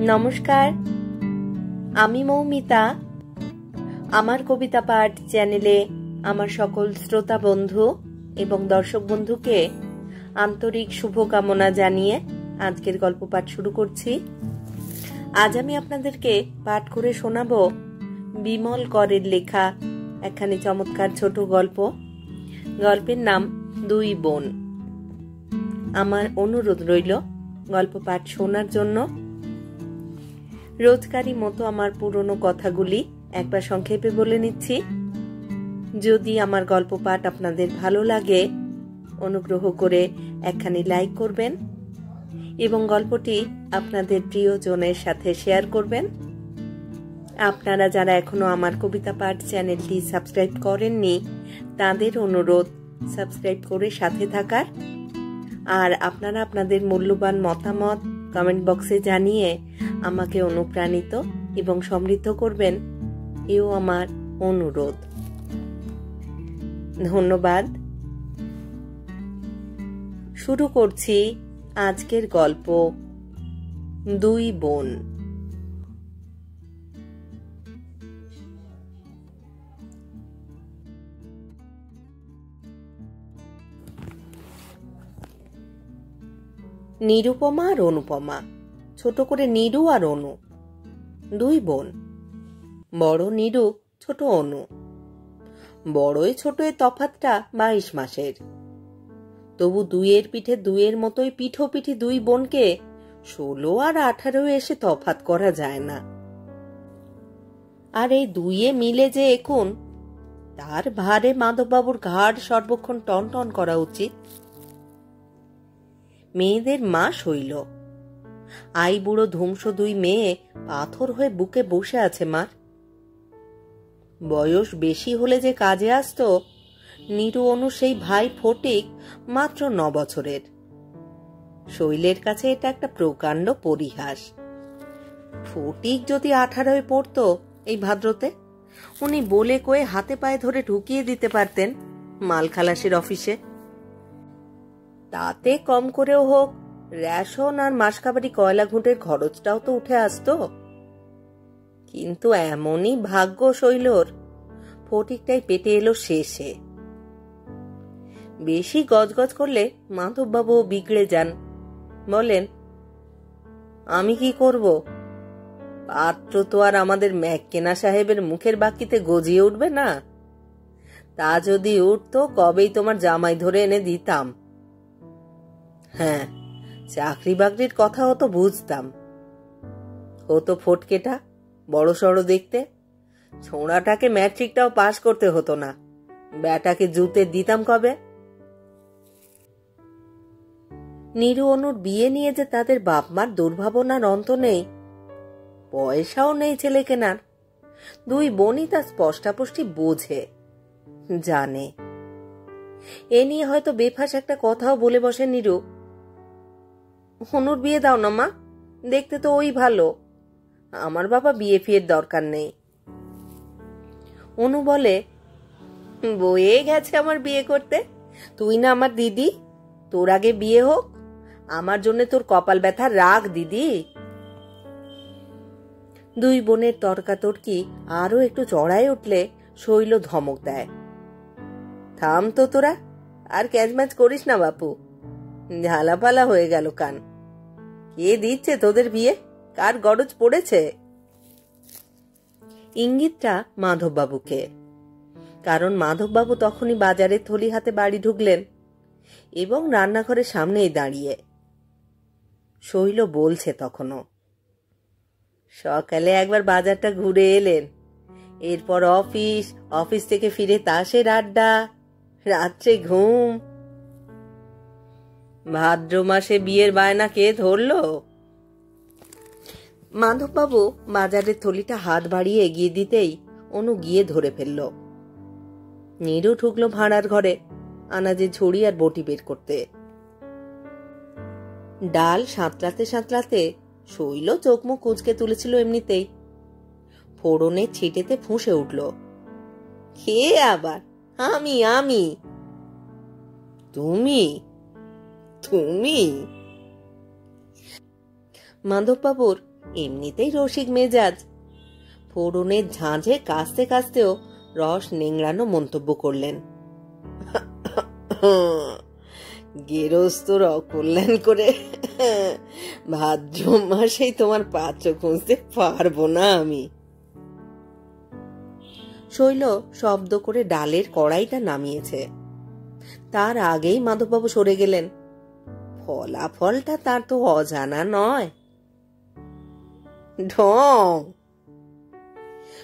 নমস্কার, আমি মৌমিতা। আমার কবিতা পাঠ চ্যানেলে আমার সকল শ্রোতা বন্ধু এবং দর্শক বন্ধুকে আন্তরিক শুভকামনা জানিয়ে আজকের গল্প পাঠ শুরু করছি। আজ আমি আপনাদেরকে পাঠ করে শোনাব বিমল করের লেখা একখানি চমৎকার ছোট গল্প। গল্পের নাম দুই বোন। আমার অনুরোধ রইল গল্প পাঠ শোনার জন্য। রোজকারই মতো আমার পুরনো কথাগুলি একবার সংক্ষেপে বলে নিচ্ছি। যদি আমার গল্প পাঠ আপনাদের ভালো লাগে, অনুগ্রহ করে একখানি লাইক করবেন এবং গল্পটি আপনাদের প্রিয়জনের সাথে শেয়ার করবেন। আপনারা যারা এখনো আমার কবিতা পাঠ চ্যানেলটি সাবস্ক্রাইব করেননি, তাদের অনুরোধ সাবস্ক্রাইব করে সাথে থাকার। আর আপনারা আপনাদের মূল্যবান মতামত কমেন্ট বক্সে জানিয়ে আমাকে অনুপ্রাণিত এবং সমৃদ্ধ করবেন, এও আমার অনুরোধ। ধন্যবাদ। শুরু করছি আজকের গল্প দুই বোন। নিরুপমা আর অনুপমা, ছোট করে নিরু আর অনু, দুই বোন। বড় নিরু, ছোট অনু। বড়ই ছোট এ তফাতটা 22 মাসের। তবু দুইয়ের পিঠে দুইয়ের মতোই পিঠোপিঠি দুই বোনকে 16 আর 18 এসে তফাত করা যায় না। আর এই দুইয়ে মিলে যে এখন, তার ভারে মাধববাবুর ঘাড় সর্বক্ষণ টন টন করা উচিত। মেয়েদের মাস হইল, আই বুড়ো ধ্বংস দুই মেয়ে পাথর হয়ে বুকে বসে আছে মার। বয়স বেশি হলে যে কাজে আসতো, নিরু অনু সেই ভাই ফটিক মাত্র 9 বছরের। শৈলের কাছে এটা একটা প্রকাণ্ড পরিহাস। ফটিক যদি 18 পড়তো এই ভাদ্রতে, উনি বলে কয়ে হাতে পায়ে ধরে ঢুকিয়ে দিতে পারতেন মাল খালাসির অফিসে। তাতে কম করেও হোক রেশন আর মাসকাবারি কয়লা ঘুঁটের খরচটাও তো উঠে আসতো। কিন্তু এমনই ভাগ্য শৈলর, ফটিকটাই পেটে এলো শেষে। বেশি গজগজ করলে মাধববাবু বিগড়ে যান, বলেন, আমি কি করব? পাত্র তো আর আমাদের ম্যাককেনা সাহেবের মুখের বাকিতে গজিয়ে উঠবে না। তা যদি উঠতো কবেই তোমার জামাই ধরে এনে দিতাম। হ্যাঁ, চাকরি বাকরির কথা হতো বুঝতাম। হতো ফটকেটা বড় সড়ো দেখতে। ছোঁড়াটাকে ম্যাট্রিকটাও পাশ করতে হতো না। ব্যাটাকে জুতে দিতাম কবে। নিরু অনুর বিয়ে নিয়ে যে তাদের বাপ মার দুর্ভাবনার অন্ত নেই, পয়সাও নেই ছেলে কেনার, দুই বোনই তা স্পষ্টাস্পষ্টি বোঝে, জানে। এ নিয়ে হয়তো বেফাস একটা কথাও বলে বসে নিরু, অনুর বিয়ে দাও না মা, দেখতে তো ওই ভালো, আমার বাবা বিয়ে ফিয়ের দরকার নেই। অনু বলে, বয়ে গেছে আমার বিয়ে করতে, তুই না আমার দিদি, তোর আগে বিয়ে হোক, আমার জন্য তোর কপাল ব্যথা রাখ দিদি। দুই বোনের তর্কাতর্কি আরো একটু চড়াই উঠলে শৈল ধমক দেয়, থাম তো তোরা, আর ক্যাচম্যাচ করিস না বাপু, ঝালাপালা হয়ে গেল কান। কে দিচ্ছে তোদের বিয়ে, কার গরজ পড়েছে? ইঙ্গিতটা মাধববাবুকে, কারণ মাধববাবু তখনই বাজারে থলি হাতে বাড়ি ঢুকলেন এবং রান্নাঘরের সামনেই দাঁড়িয়ে। শৈল বলছে তখনও, সকালে একবার বাজারটা ঘুরে এলেন, এরপর অফিস থেকে ফিরে তাসের আড্ডা, রাত্রে ঘুম। ভাদ্র মাসে বিয়ের বায়না কে ধরলো? মাধববাবু বাজারের থলিটা হাত বাড়িয়ে এগিয়ে দিতেই অনু গিয়ে ধরে ফেলল। নিরু ঢুকলো ভাঁড়ার ঘরে আনাজে ঝুড়ি আর বটি বের করতে। ডাল সাঁতলাতে সাঁতলাতে শৈল চোখ মুখ কুঁচকে তুলেছিল এমনিতেই। ফোড়নে ছিটেতে ফুঁসে উঠল, কে আবার? আমি আমি তুমি তুমি মাধববাবুর এমনিতেই রসিক মেজাজ, ফোড়নের ঝাঁঝে কাস্তে কাস্তেও রস নেংড়ানো মন্তব্য করলেন। গেরস্তর অকল্যাণ করে ভাদ্র মাসেই তোমার পাত্র খুঁজতে পারবো না আমি। শৈল শব্দ করে ডালের কড়াইটা নামিয়েছে, তার আগেই মাধববাবু সরে গেলেন। ফলাফলটা তার তো অজানা নয়। ঢং।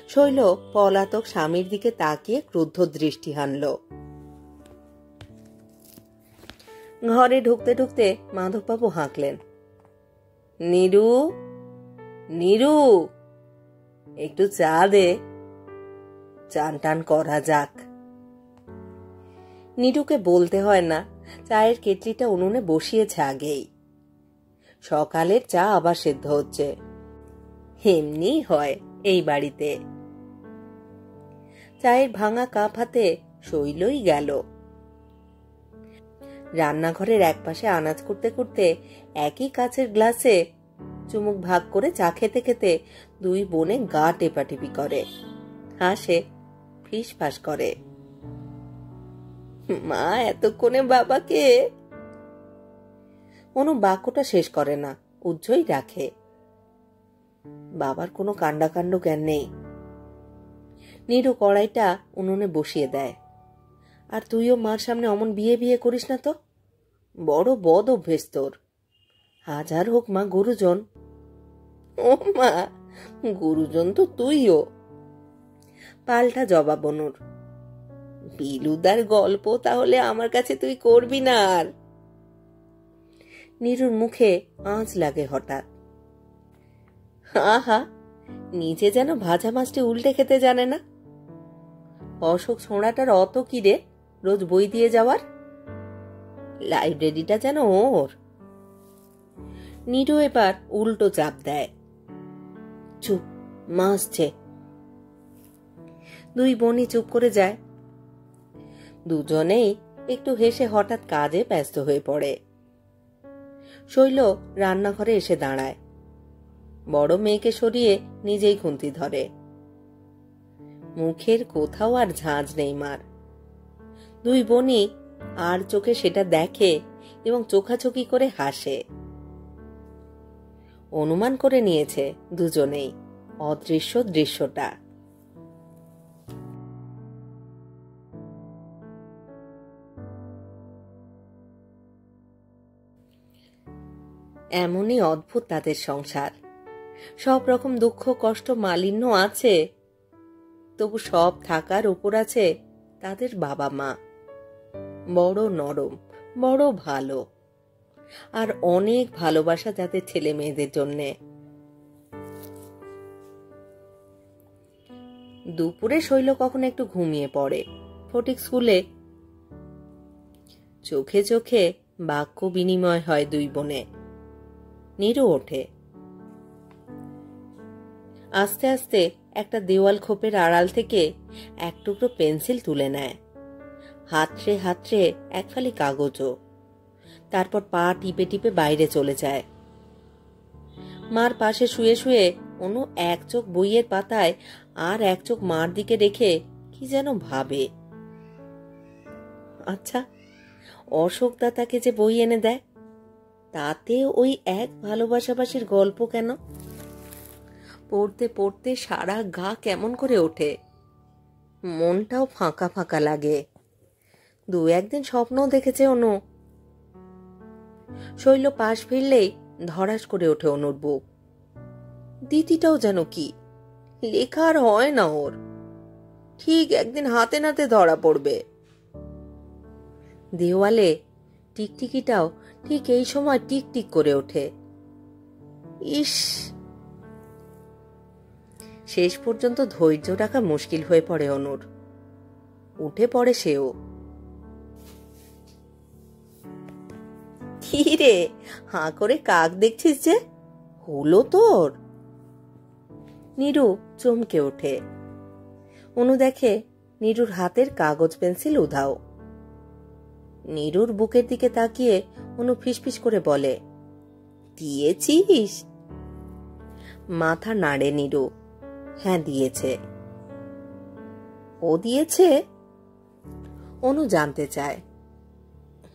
শৈল পলাতক স্বামীর দিকে তাকিয়ে ক্রুদ্ধ দৃষ্টি হানল। ঘরে ঢুকতে ঢুকতে মাধববাবু হাঁকলেন, নীরু, নীরু, একটু চা দে, চান টান করা যাক। নীরুকে বলতে হয় না, চায়ের কেটলিটা উনুনে বসিয়েছে আগেই। সকালের চা আবার সেদ্ধ হচ্ছে, এমনি হয় এই বাড়িতে। চায়ের ভাঙা কাপ হাতে শৈলই গেল। রান্নাঘরের একপাশে আনাজ করতে করতে একই কাচের গ্লাসে চুমুক ভাগ করে চা খেতে খেতে দুই বোনে গা টেপাটেপি করে, হাসে, ফিসফাস করে। মা এতক্ষণে বাবাকে। অনু বাক্যটা শেষ করে না, উজ্জ্বই রাখে। বাবার কোনো কাণ্ডাকাণ্ড জ্ঞান নেই। নীরু কড়াইটা উনুনে বসিয়ে দেয়। আর তুইও মার সামনে অমন বিয়ে বিয়ে করিস না তো, বড় বদ অভ্যেস তোর। হাজার হোক মা গুরুজন। ও মা, গুরুজন তো তুইও। পাল্টা জবাব অনুর। বিলুদার গল্প তাহলে আমার কাছে তুই করবি না আর। নীরুর মুখে আঁচ লাগে হঠাৎ। আহা, নিজে যেন ভাজা মাছটি উল্টে খেতে জানে না। অশোক ছোঁড়াটার অত কি রে রোজ বই দিয়ে যাওয়ার? লাইব্রেরিটা যেন ওর। নীরু এবার উল্টো চাপ দেয়। চুপ, মা আসছে। দুই বোনই চুপ করে যায়। দুজনেই একটু হেসে হঠাৎ কাজে ব্যস্ত হয়ে পড়ে। শৈল রান্নাঘরে এসে দাঁড়ায়, বড় মেয়েকে সরিয়ে নিজেই খুন্তি ধরে। মুখের কোথাও আর ঝাঁঝ নেই মার। দুই বোনই আর চোখে সেটা দেখে এবং চোখাচোখি করে হাসে। অনুমান করে নিয়েছে দুজনেই অদৃশ্য দৃশ্যটা। এমনই অদ্ভুত তাদের সংসার। সব রকম দুঃখ কষ্ট মালিন্য আছে, তবু সব থাকার উপর আছে তাদের বাবা মা। বড় নরম, বড় ভালো, আর অনেক ভালোবাসা যাদের ছেলে মেয়েদের জন্যে। দুপুরে শৈল কখনো একটু ঘুমিয়ে পড়ে ফটিক স্কুলে। চোখে চোখে বাক্য বিনিময় হয় দুই বোনে। নীরু ওঠে। আস্তে আস্তে একটা দেওয়াল খোপের আড়াল থেকে এক টুকরো পেন্সিল তুলে নেয়, হাতড়ে হাতড়ে এক ফালি কাগজও। তারপর পা টিপে টিপে বাইরে চলে যায়। মার পাশে শুয়ে শুয়ে অনু এক চোখ বইয়ের পাতায় আর এক চোখ মার দিকে রেখে কি যেন ভাবে। আচ্ছা, অশোক দাতাকে যে বই এনে দেয়, তাতে ওই এক ভালোবাসাবাসীর গল্প কেন? পড়তে পড়তে সারা গা কেমন করে ওঠে, মনটাও ফাঁকা ফাঁকা লাগে। দু একদিন স্বপ্নও দেখেছে অনু। শৈল পাশ ফিরলেই ধরাস করে ওঠে অনুর বুক। দিদিটাও যেন কি, লেখা আর হয় না ওর। ঠিক একদিন হাতে নাতে ধরা পড়বে। দেওয়ালে টিকটিকিটাও ঠিক এই সময় টিকটিক করে ওঠে। ইস! শেষ পর্যন্ত ধৈর্য রাখা মুশকিল হয়ে পড়ে অনুর। উঠে পড়ে সেও। কি রে, হাঁ করে কাক দেখছিস যে, হলো তোর? নীরু চমকে ওঠে। অনু দেখে নীরুর হাতের কাগজ পেন্সিল উধাও। নীরুর বুকের দিকে তাকিয়ে অনু ফিসফিস করে বলে, দিয়েছিস? মাথা নাড়ে নীরু। হ্যাঁ দিয়েছে। ও দিয়েছে? অনু জানতে চায়।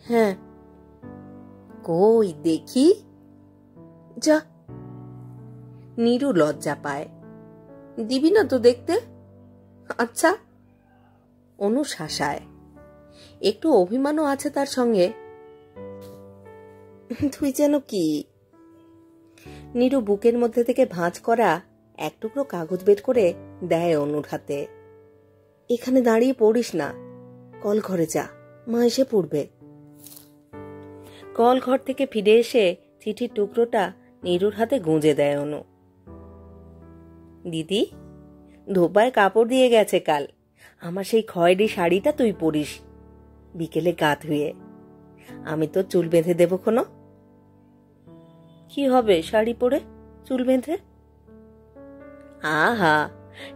হ্যাঁ। কই দেখি। যা। নীরু লজ্জা পায়। দিবি না তো দেখতে? আচ্ছা। অনু শাসায়। একটু অভিমানও আছে তার সঙ্গে। তুই যেন কি? নীরু বুকের মধ্যে থেকে ভাঁজ করা এক টুকরো কাগজ বের করে দেয় অনুর হাতে। এখানে দাঁড়িয়ে পড়িস না, কল ঘরে যা, মা এসে পড়বে। কল ঘর থেকে ফিরে এসে চিঠির টুকরোটা নীরুর হাতে গুঁজে দেয় অনু। দিদি, ধোপায় কাপড় দিয়ে গেছে কাল, আমার সেই খয়েরি শাড়িটা তুই পরিস বিকেলে গা ধুয়ে। আমি তো চুল বেঁধে দেব কোনো। কি হবে শাড়ি পরে চুল বেঁধে? আহা,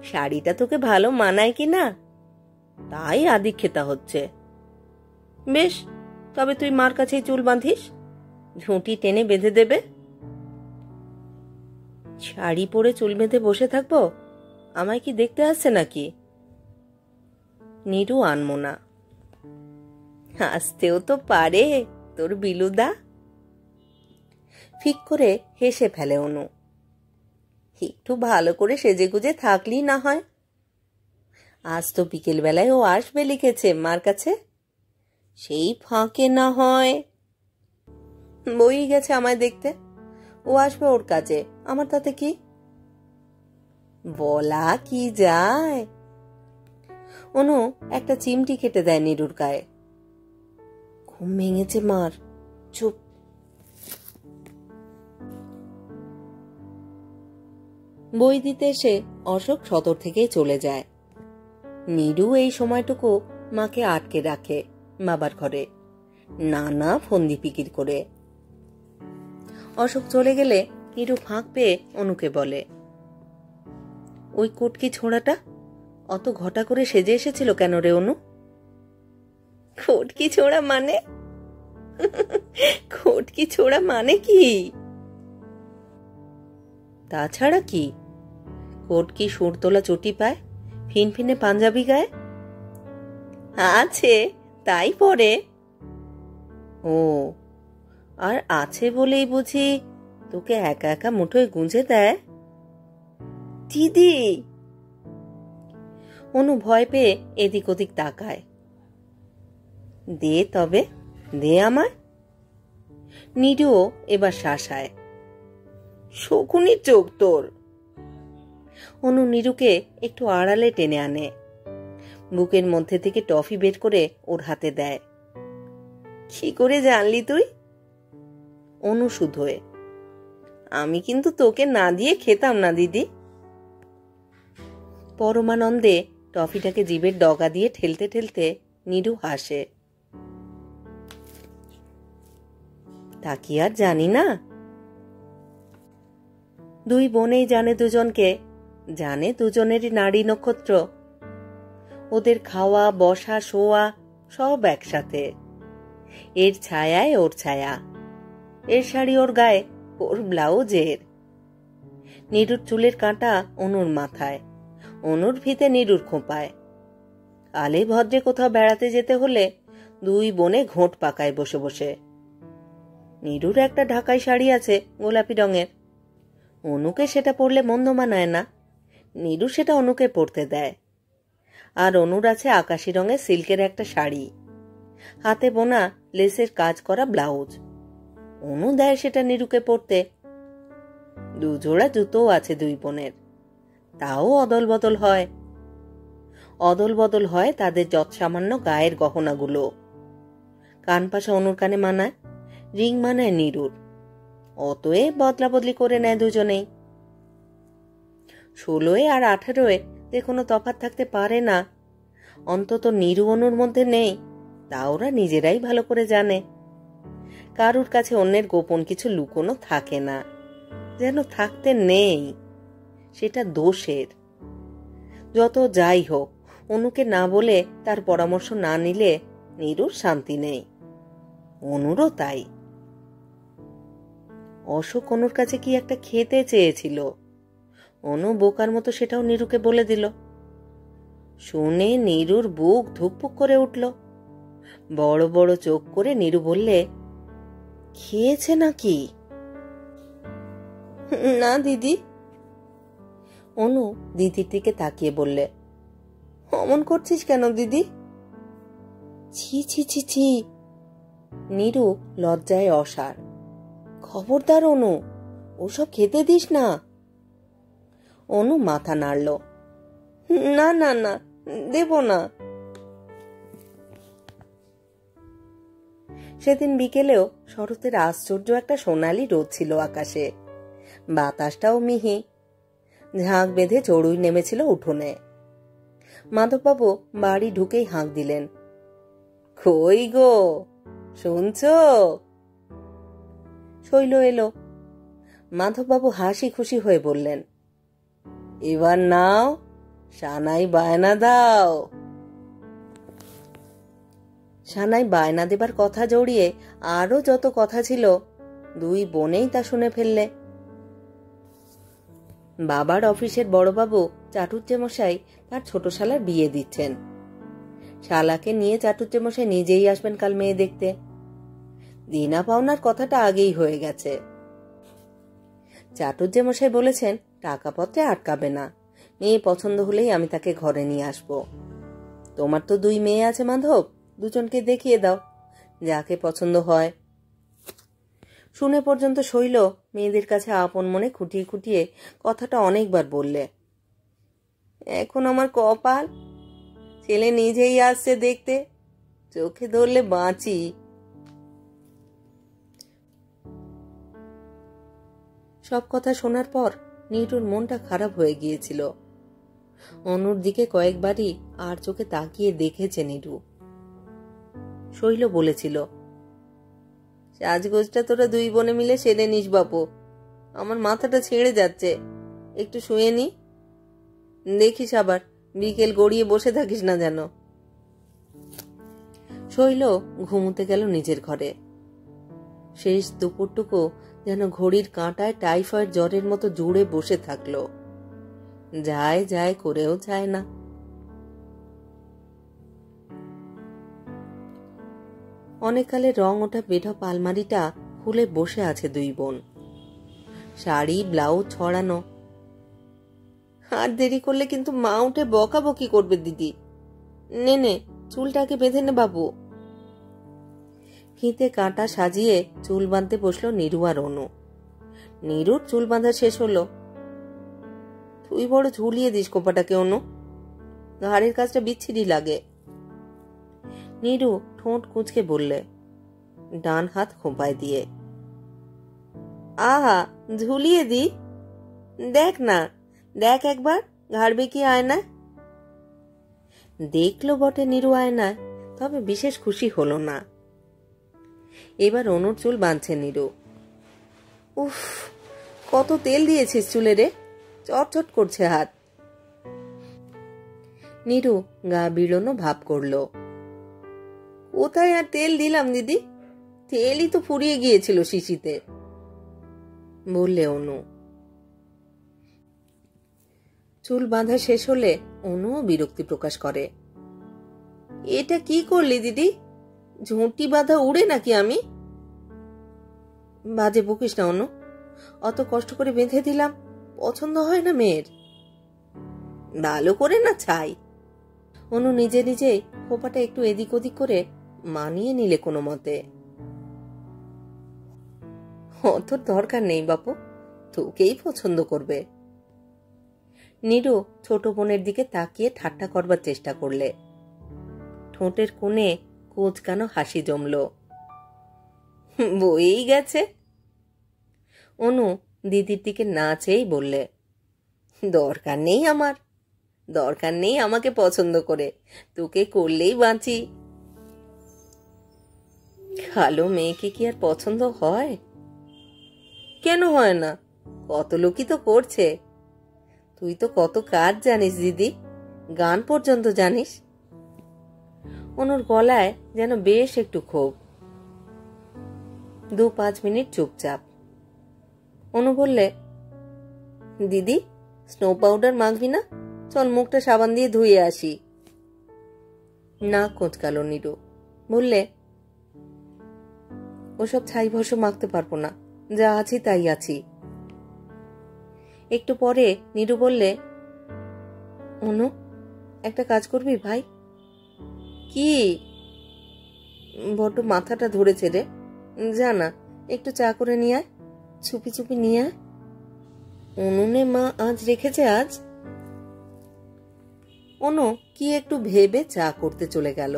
শাড়িটা তোকে ভালো মানায় কি না তাই আদিক্ষেতা হচ্ছে। বেশ, তবে তুই মার কাছেই চুল বাঁধিস, ঝুঁটি টেনে বেঁধে দেবে। শাড়ি পরে চুল বেঁধে বসে থাকবো? আমায় কি দেখতে আসছে নাকি? নীরু আনমনা। হাসতেও তো পারে তোর বিলুদা। ফিক করে হেসে ফেলে অনু। একটু ভালো করে সেজেগুজে থাকলি না হয়। আজ তো বিকেল বেলায় ও আসবে লিখেছে মার কাছে, সেই ফাঁকে না হয়। বই গেছে আমায় দেখতে, ও আসবে ওর কাছে, আমার তাতে কি? বলা কি যায়। অনু একটা চিমটি কেটে দেয় নীরুর গায়ে। ঘুম ভেঙেছে মার, চুপ। বই দিতে এসে অশোক সদর থেকেই চলে যায়। নীরু এই সময়টুকু মাকে আটকে রাখে বাবার ঘরে, নানা ফন্দি ফিকির করে। অশোক চলে গেলে নীরু ফাঁক পেয়ে অনুকে বলে, ওই কোটকি ছোঁড়াটা অত ঘটা করে সেজে এসেছিল কেন রে অনু? কোটকি ছোঁড়া মানে? কোটকি ছোঁড়া মানে কি? তাছাড়া কি, কোটকি সুর তোলা চটি পায়, ফিনফিনে পাঞ্জাবি গায়ে আছে তাই পরে। ও, আর আছে বলেই বুঝি তোকে একা একা মুঠোয় গুঁজে দেয়? দিদি। অনু ভয় পেয়ে এদিক ওদিক তাকায়। দে তবে, দে আমায়। নীরুও এবার শাসায়। শকুনি চোখ তোর। অনু নীরুকে একটু আড়ালে টেনে আনে, বুকের মধ্যে থেকে টফি বের করে ওর হাতে দেয়। কি করে জানলি তুই? অনু শুধোয়। আমি কিন্তু তোকে না দিয়ে খেতাম না দিদি। পরমানন্দে টফিটাকে জিভের ডগা দিয়ে ঠেলতে ঠেলতে নীরু হাসে। তা কি আর জানি না? দুই বোনেই জানে দুজনকে, জানে দুজনেরই নারী নক্ষত্র। ওদের খাওয়া বসা শোয়া সব একসাথে। এর ছায়ায় ওর ছায়া, এর শাড়ি ওর গায়ে, ওর ব্লাউজ এর। নীরুর চুলের কাঁটা অনুর মাথায়, অনুর ভিতে নীরুর খোঁপায়। আলে ভদ্রে কোথাও বেড়াতে যেতে হলে দুই বোনে ঘোঁট পাকায় বসে বসে। নীরুর একটা ঢাকাই শাড়ি আছে গোলাপি রঙের, অনুকে সেটা পরলে মন্দ মানায় না, নীরু সেটা অনুকে পরতে দেয়। আর অনুর আছে আকাশি রঙের সিল্কের একটা শাড়ি, হাতে বোনা লেসের কাজ করা ব্লাউজ, অনু দেয় সেটা নীরুকে পরতে। দুজোড়া জুতোও আছে দুই বোনের, তাও অদল বদল হয়। অদল বদল হয় তাদের যৎসামান্য গায়ের গহনাগুলো। কান পাশা অনুর কানে মানায়, রিং মানায় নীরুর। অতএব বদলা বদলি করে নেয় দুজনেই। 16 আর 18 যে কোনো তফাৎ থাকতে পারে না, অন্তত নীরু অনুর মধ্যে নেই, তা ওরা নিজেরাই ভালো করে জানে। কারুর কাছে অন্যের গোপন কিছু লুকোনো থাকে না, যেন থাকতে নেই, সেটা দোষের। যত যাই হোক, অনুকে না বলে তার পরামর্শ না নিলে নীরুর শান্তি নেই, অনুরও তাই। অশোক অনুর কাছে কি একটা খেতে চেয়েছিল, অনু বোকার মতো সেটাও নীরুকে বলে দিল। শুনে নীরুর বুক ধুকপুক করে উঠল। বড় বড় চোখ করে নীরু বললে, খেয়েছে নাকি? না দিদি। অনু দিদির দিকে তাকিয়ে বললে, অমন করছিস কেন দিদি? ছি ছি ছি ছি। নীরু লজ্জায় অসাড়। খবরদার অনু, ওসব খেতে দিস না। অনু মাথা নাড়ল, না না না, দেব না। সেদিন বিকেলেও শরতের আশ্চর্য একটা সোনালি রোদ ছিল আকাশে। বাতাসটাও মিহি। ঝাঁক বেঁধে চড়ুই নেমেছিল উঠোনে। মাধববাবু বাড়ি ঢুকেই হাঁক দিলেন, কই গো, শুনছ? শৈল এলো। মাধববাবু হাসি খুশি হয়ে বললেন, এবার নাও, সানাই বায়না দাও। সানাই বায়না দেবার কথা জড়িয়ে আরো যত কথা ছিল, দুই বোনেই তা শুনে ফেললে। বাবার অফিসের বড়বাবু চাটুজ্জেমশাই তার ছোট শালার বিয়ে দিচ্ছেন। শালাকে নিয়ে চাটুজ্জেমশাই নিজেই আসবেন কাল মেয়ে দেখতে। দিনা পাওনার কথাটা আগেই হয়ে গেছে। চাটুজ্জেমশাই বলেছেন টাকাপত্রে আটকাবে না, মেয়ে পছন্দ হলেই আমি তাকে ঘরে নিয়ে আসব। তোমার তো দুই মেয়ে আছে মাধব, দুজনকে দেখিয়ে দাও, যাকে পছন্দ হয়। শুনে পর্যন্ত শৈল মেয়েদের কাছে আপন মনে খুঁটিয়ে খুঁটিয়ে কথাটা অনেকবার বললে। এখন আমার কপাল, ছেলে নিজেই আসছে দেখতে, চোখে ধরলে বাঁচি। সব কথা শোনার পর নীরুর মনটা খারাপ হয়ে গিয়েছিল। অনুর দিকে কয়েকবারই আর চোখে তাকিয়ে দেখেছে নীরু। শৈল বলেছিল, সাজগোজটা তোরা দুই বোনে মিলে সেরে নিস বাপু, আমার মাথাটা ছেড়ে যাচ্ছে, একটু শুয়ে নি। দেখিস আবার বিকেল গড়িয়ে বসে থাকিস না যেন। শৈল ঘুমোতে গেল নিজের ঘরে। শেষ দুপুরটুকু যেন ঘড়ির কাঁটায় টাইফয়েড জ্বরের মতো জুড়ে বসে থাকলো। যায় যায় করেও যায় না। অনেককালে রং ওঠা বেঢপ আলমারিটা খুলে বসে আছে দুই বোন। শাড়ি ব্লাউজ ছড়ানো। আর দেরি করলে কিন্তু মা উঠে বকাবকি করবে দিদি। নে নে, চুলটাকে বেঁধে নে বাবু। ফিতে কাঁটা সাজিয়ে চুল বাঁধতে বসলো নীরু আর অনু। নীরুর চুল বাঁধা শেষ হলো। তুই বড় ঝুলিয়ে দিস কোপাটাকে অনু, ঘাড়ের কাজটা বিচ্ছিরি লাগে। নীরু ঠোঁট কুঁচকে বললে, ডান হাত খোঁপায় দিয়ে। আহা, ঝুলিয়ে দি, দেখ না, দেখ একবার ঘাড় বেঁকিয়ে আয়নায়। দেখলো বটে নীরু আয়নায়, তবে বিশেষ খুশি হলো না। এবার অনুর চুল বাঁধছে নীরু। উফ, কত তেল দিয়েছিস চুলে রে, চটচট করছে হাত। নীরু গা বিড়নো ভাব করলো। কোথায় আর তেল দিলাম দিদি, তেলই তো ফুরিয়ে গিয়েছিল শিশিতে, বললে অনু। চুল বাঁধা শেষ হলে অনুও বিরক্তি প্রকাশ করে। এটা কি করলি দিদি, ঝুঁটি বাঁধা উড়ে নাকি আমি? বাজে বকিস না অনু, অত কষ্ট করে বেঁধে দিলাম, পছন্দ হয় না মেয়ের? ভালো করে না ছাই। অনু নিজে নিজেই খোপাটা একটু এদিক ওদিক করে মানিয়ে নিলে কোনো মতে। অত দরকার নেই বাপু, তোকেই পছন্দ করবে। নীরু ছোট বোনের দিকে তাকিয়ে ঠাট্টা করবার চেষ্টা করলে। ঠোঁটের কোণে কোঁচকানো হাসি জমল। বইয়েই গেছে। অনু দিদির দিকে না চেয়েই বললে, দরকার নেই আমার, দরকার নেই আমাকে পছন্দ করে, তোকে করলেই বাঁচি। কালো মেয়েকে কি আর পছন্দ হয়? কেন হয় না, কত লোকই তো করছে। তুই তো কত কাজ জানিস দিদি, গান পর্যন্ত জানিস। অনুর গলায় যেন বেশ একটু ক্ষোভ। 2-5 মিনিট চুপচাপ। অনু বললে, দিদি স্নো পাউডার মাখবি না? চল মুখটা সাবান দিয়ে ধুয়ে আসি। না কোঁচকালো নীরু, বললে ওসব ছাই ভস্য মাখতে পারবো না, যা আছি তাই আছি। একটু পরে নীরু বললে, অনু, একটা কাজ করবি ভাই? কি? বড্ড মাথাটা ধরেছে রে, জানা একটু চা করে নিয়ে আয়, চুপি চুপি নিয়ে আয়। উনুনে মা আজ রেখেছে আজ। অনু কি একটু ভেবে চা করতে চলে গেল।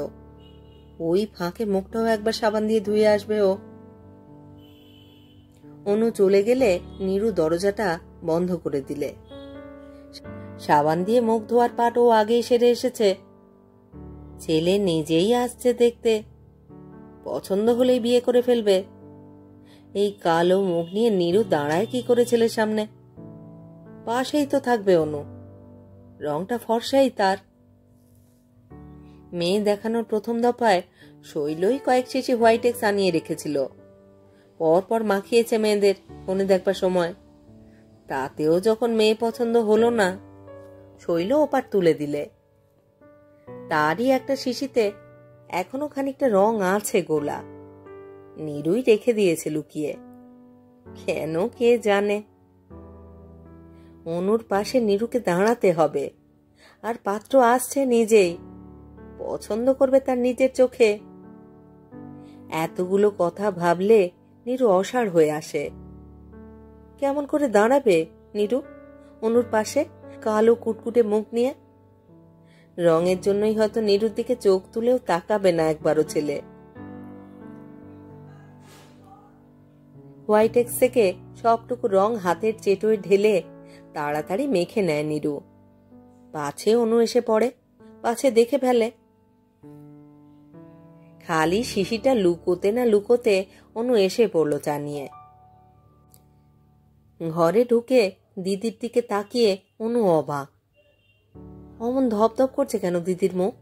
ওই ফাঁকে মুখটাও একবার সাবান দিয়ে ধুয়ে আসবে ও। অনু চলে গেলে নীরু দরজাটা বন্ধ করে দিলে। সাবান দিয়ে মুখ ধোয়ার পাট ও আগেই সেরে এসেছে। ছেলে নিজেই আসছে দেখতে, পছন্দ হলেই বিয়ে করে ফেলবে। এই কালো মুখ নিয়ে নীরু দাঁড়ায় কি করে ছেলের সামনে? পাশেই তো থাকবে অনু, রংটা ফর্সাই তার। মেয়ে দেখানোর প্রথম দফায় শৈলই কয়েক শিশি হোয়াইটেক্স আনিয়ে রেখেছিল, পরপর মাখিয়েছে মেয়েদের ফোনে দেখবার সময়। তাতেও যখন মেয়ে পছন্দ হলো না, শৈল ওপার তুলে দিলে। তারই একটা শিশিতে এখনো খানিকটা রং আছে গোলা, নীরুই রেখে দিয়েছে লুকিয়ে, কেন কে জানে। অনুর পাশে নীরুকে দাঁড়াতে হবে, আর পাত্র আসছে নিজেই, পছন্দ করবে তার নিজের চোখে। এতগুলো কথা ভাবলে নীরু অসাড় হয়ে আসে। কেমন করে দাঁড়াবে নীরু অনুর পাশে, কালো কুটকুটে মুখ নিয়ে? রঙের জন্যই হয়তো নীরুর দিকে চোখ তুলেও তাকাবে না একবারও ছেলে। হোয়াইটেক্স থেকে সবটুকু রং হাতের চেটোয় ঢেলে তাড়াতাড়ি মেখে নেয় নীরু। পাছে অনু এসে পড়ে, পাছে দেখে ফেলে। খালি শিশিটা লুকোতে না লুকোতে অনু এসে পড়ল চা নিয়ে। ঘরে ঢুকে দিদির দিকে তাকিয়ে অনু অবাক। অমন ধপধপ করছে কেন দিদির মুখ?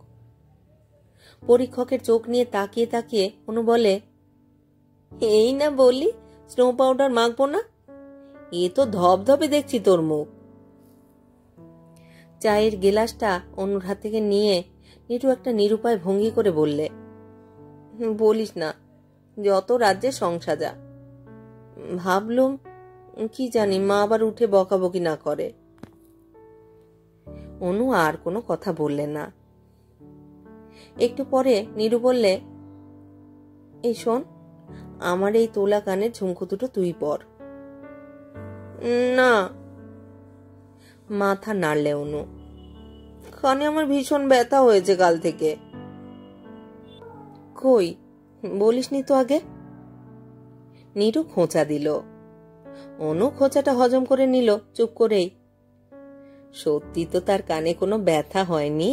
পরীক্ষকের চোখ নিয়ে তাকিয়ে তাকিয়ে অনু বলে, এই না বললি স্নো পাউডার মাখবো না, এ তো ধপধপে দেখছি তোর মুখ। চায়ের গেলাসটা অনুর হাত থেকে নিয়ে নীরু একটা নিরুপায় ভঙ্গি করে বললে, বলিস না, যত রাজ্যে সংসাজা। ভাবলুম কি জানি মা আবার উঠে বকাবকি না করে। অনু আর কোনো কথা বললে না। একটু পরে নীরু বললে, এই শোন, আমার এই তোলা কানের ঝুমকো দুটো তুই পর। না। মাথা নাড়লে অনু, কানে আমার ভীষণ ব্যথা হয়েছে কাল থেকে। কই বলিসনি তো আগে। নীরু খোঁচা দিল। অনু খোঁচাটা হজম করে নিল চুপ করেই। সত্যি তো তার কানে কোনো ব্যথা হয়নি,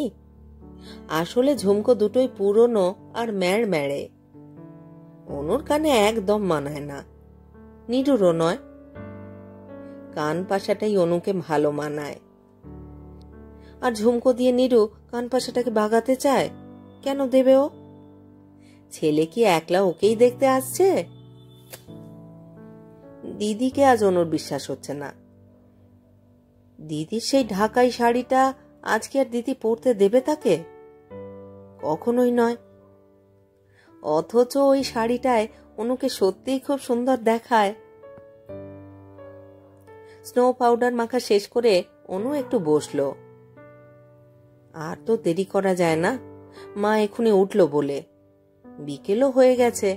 আসলে ঝুমকো দুটোই পুরনো আর ম্যাড় ম্যাড়ে। অনুর কানে একদম মানায় না, নীরুরও নয়। কান পাশাটাই অনুকে ভালো মানায়, আর ঝুমকো দিয়ে নীরু কান পাশাটাকে ভাগাতে চায়। কেন দেবে ও? ছেলে কি একলা ওকেই দেখতে আসছে? দিদিকে আজ অনুর বিশ্বাস হচ্ছে না। দিদির সেই ঢাকাই শাড়িটা আজকে আর দিদি পরতে দেবে তাকে? কখনোই নয়। অথচ ওই শাড়িটায় অনুকে সত্যিই খুব সুন্দর দেখায়। স্নো পাউডার মাখা শেষ করে অনু একটু বসলো। আর তো দেরি করা যায় না, মা এখুনি উঠল বলে, বিকেলও হয়ে গেছে।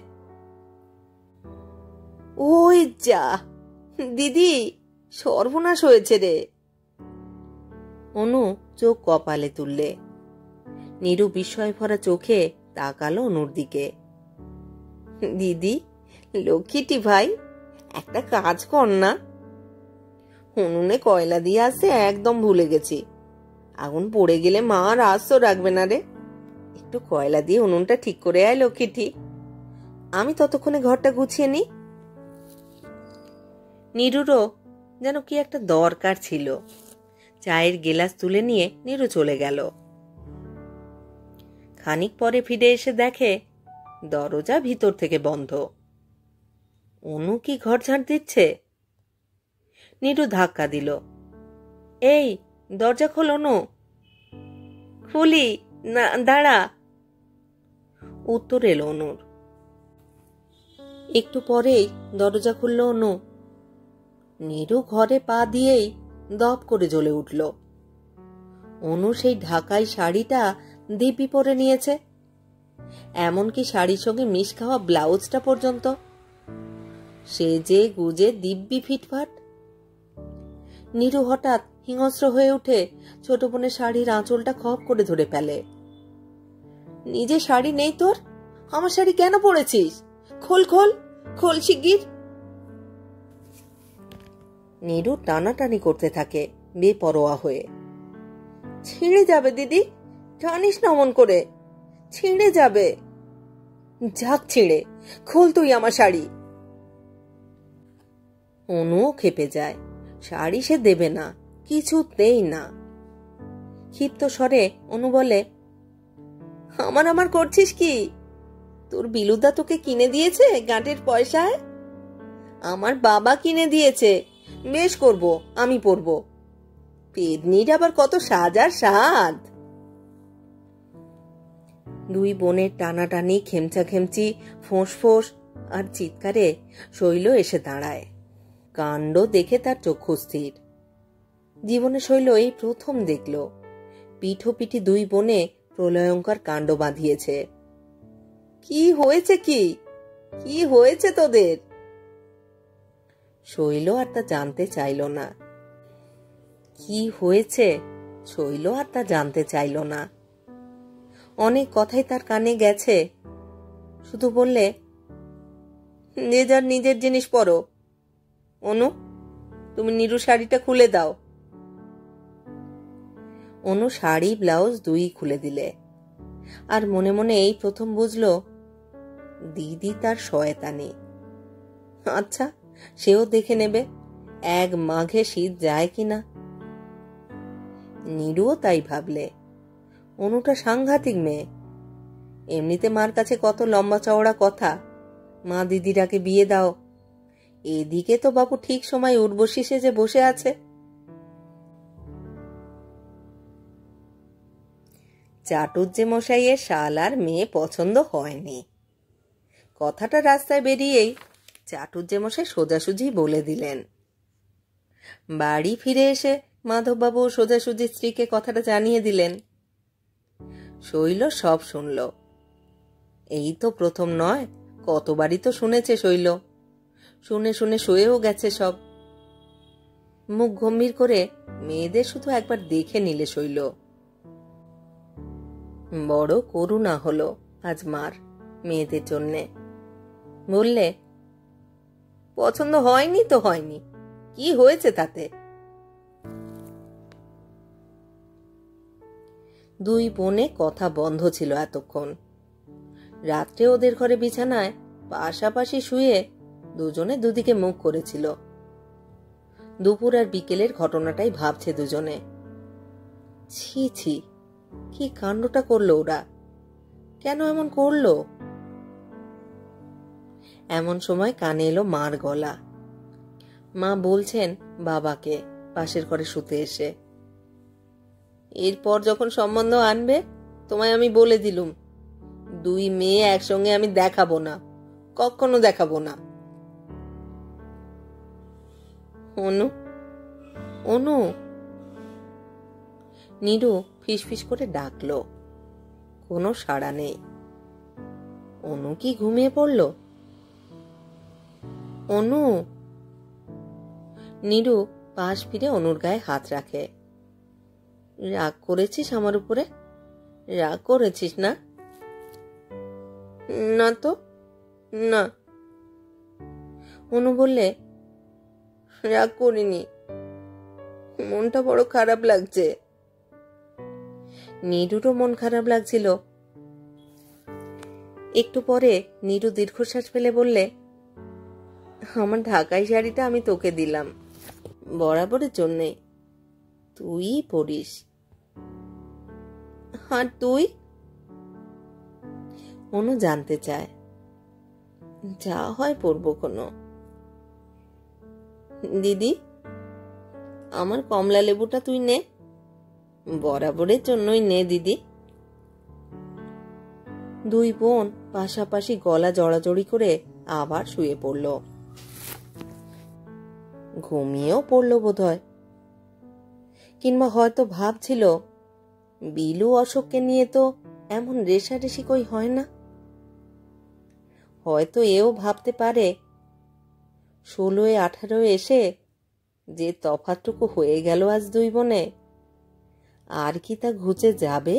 ওই যা দিদি, সর্বনাশ হয়েছে রে। অনু চোখ কপালে তুললে। নীরু বিস্ময় ভরা চোখে তাকালো অনুর দিকে। দিদি, লক্ষ্মীটি ভাই, একটা কাজ কর না। উনুনে কয়লা দিয়ে আসতে একদম ভুলে গেছি, আগুন পড়ে গেলে মা আর আস্ত রাখবে না রে। একটু কয়লা দিয়ে উনুনটা ঠিক করে আয় লক্ষ্মীটি, আমি ততক্ষণে ঘরটা গুছিয়ে নি। নীরুরও যেন কি একটা দরকার ছিল। চায়ের গেলাস তুলে নিয়ে নীরু চলে গেল। খানিক পরে ফিরে এসে দেখে দরজা ভিতর থেকে বন্ধ। অনু কি ঘর ঝাড় দিচ্ছে? নীরু ধাক্কা দিল। এই দরজা খোল অনু। খুলি না, দাঁড়া। উত্তর এলো অনুর। একটু পরেই দরজা খুলল অনু। নীরু ঘরে পা দিয়েই দপ করে জ্বলে উঠল। অনু সেই ঢাকাই শাড়িটা দিব্যি পরে নিয়েছে, এমনকি শাড়ির সঙ্গে মিশ খাওয়া ব্লাউজটা পর্যন্ত। সে যে গুজে দিব্যি ফিটফাট। নীরু হঠাৎ হিংস্র হয়ে উঠে ছোট বোনের শাড়ির আঁচলটা খপ করে ধরে ফেলে। নিজে শাড়ি নেই তোর, আমার শাড়ি কেন পরেছিস? খোল খোল খোল শিগগির। নীরু টানাটানি করতে থাকে বেপরোয়া হয়ে। ছিঁড়ে যাবে দিদি, টানিস না অমন করে, ছিঁড়ে যাবে। যাক ছিঁড়ে, খোল তুই আমার শাড়ি। অনুও খেপে যায়, শাড়ি সে দেবে না, কিছুতেই না। ক্ষিপ্ত স্বরে অনু বলে, আমার আমার করছিস কি? তোর বিলুদা তোকে কিনে দিয়েছে গাঁটের পয়সায়? আমার বাবা কিনে দিয়েছে, বেশ করব, আমি পরব। পেদনির আবার কত সাজার সাদ। দুই বোনের টানাটানি, খেমচা খেমচি, ফোঁস ফোঁস আর চিৎকারে শৈল এসে দাঁড়ায়। কাণ্ড দেখে তার চক্ষু স্থির। জীবনে শৈল এই প্রথম দেখল পিঠোপিঠি দুই বোনে প্রলয়ঙ্কর কাণ্ড বাঁধিয়েছে। কি হয়েছে, কি কি হয়েছে তোদের? শৈল আর তা জানতে চাইল না। কি হয়েছে শৈল আর তা জানতে চাইল না। অনেক কথাই তার কানে গেছে, শুধু বললে, যে যার নিজের জিনিস পরো। অনু, তুমি নীরু শাড়িটা খুলে দাও। অনু শাড়ি ব্লাউজ দুই খুলে দিলে, আর মনে মনে এই প্রথম বুঝল দিদি তার শয়তানি। আচ্ছা, সেও দেখে নেবে এক মাঘে শীত যায় কিনা। নীরুও তাই ভাবলে। অনুটা সাংঘাতিক মেয়ে। এমনিতে মার কাছে কত লম্বা চওড়া কথা, মা দিদিরাকে বিয়ে দাও। এদিকে তো বাবু ঠিক সময় উর্বশী সেজে বসে আছে। চাটুজ্জে মশাইয়ের শাল আর মেয়ে পছন্দ হয়নি। কথাটা রাস্তায় বেরিয়েই চাটুজ্জে মশাই সোজাসুজি বলে দিলেন। বাড়ি ফিরে এসে মাধববাবু সোজাসুজি স্ত্রীকে কথাটা জানিয়ে দিলেন। শৈল সব শুনল। এই তো প্রথম নয়, কতবারই তো শুনেছে শৈল। শুনে শুনে শুয়েও গেছে সব। মুখ গম্ভীর করে মেয়েদের শুধু একবার দেখে নিলে শৈল। বড় করুণা হলো আজ মার মেয়েদের জন্যে। বললে, পছন্দ হয়নি তো হয়নি, কি হয়েছে তাতে? দুই বোনে কথা বন্ধ ছিল এতক্ষণ। রাত্রে ওদের ঘরে বিছানায় পাশাপাশি শুয়ে দুজনে দুদিকে মুখ করেছিল। দুপুর আর বিকেলের ঘটনাটাই ভাবছে দুজনে। ছি ছি, কি কাণ্ডটা করলো ওরা, কেন এমন করলো? এমন সময় কানে এলো মার গলা। মা বলছেন বাবাকে পাশের ঘরে শুতে এসে, এরপর যখন সম্বন্ধ আনবে তোমায় আমি বলে দিলুম, দুই মেয়ে একসঙ্গে আমি দেখাবো না, কখনো দেখাবো না। অনু, অনু। নীরু ফিসফিস করে ডাকলো, কোনো সাড়া নেই। অনু কি ঘুমিয়ে পড়ল? অনু। নীরু পাশ ফিরে অনুর গায়ে হাত রাখে। রাগ করেছিস আমার উপরে? রাগ করেছিস না? না তো, না। অনু বললে, রাগ করিনি, মনটা বড় খারাপ লাগছে। নীরুরও মন খারাপ লাগছিল। একটু পরে নীরু দীর্ঘশ্বাস ফেলে বললে, আমার ঢাকাই শাড়িটা আমি তোকে দিলাম বরাবরের জন্যে, তুই পরিস। আর তুই? অনু জানতে চায়। যা হয় পরবো কোনো। দিদি, আমার কমলা লেবুটা তুই নে, বরাবরের জন্যই নে দিদি। দুই বোন পাশাপাশি গলা জড়াজড়ি করে আবার শুয়ে পড়ল। ঘুমিয়েও পড়ল বোধহয়, কিংবা হয়তো ভাবছিল বিলু অশোককে নিয়ে তো এমন রেশারেশি কই হয় না। হয়তো এও ভাবতে পারে 16-18 এসে যে তফাৎটুকু হয়ে গেল আজ দুই বোনে, আর কি তা ঘুচে যাবে?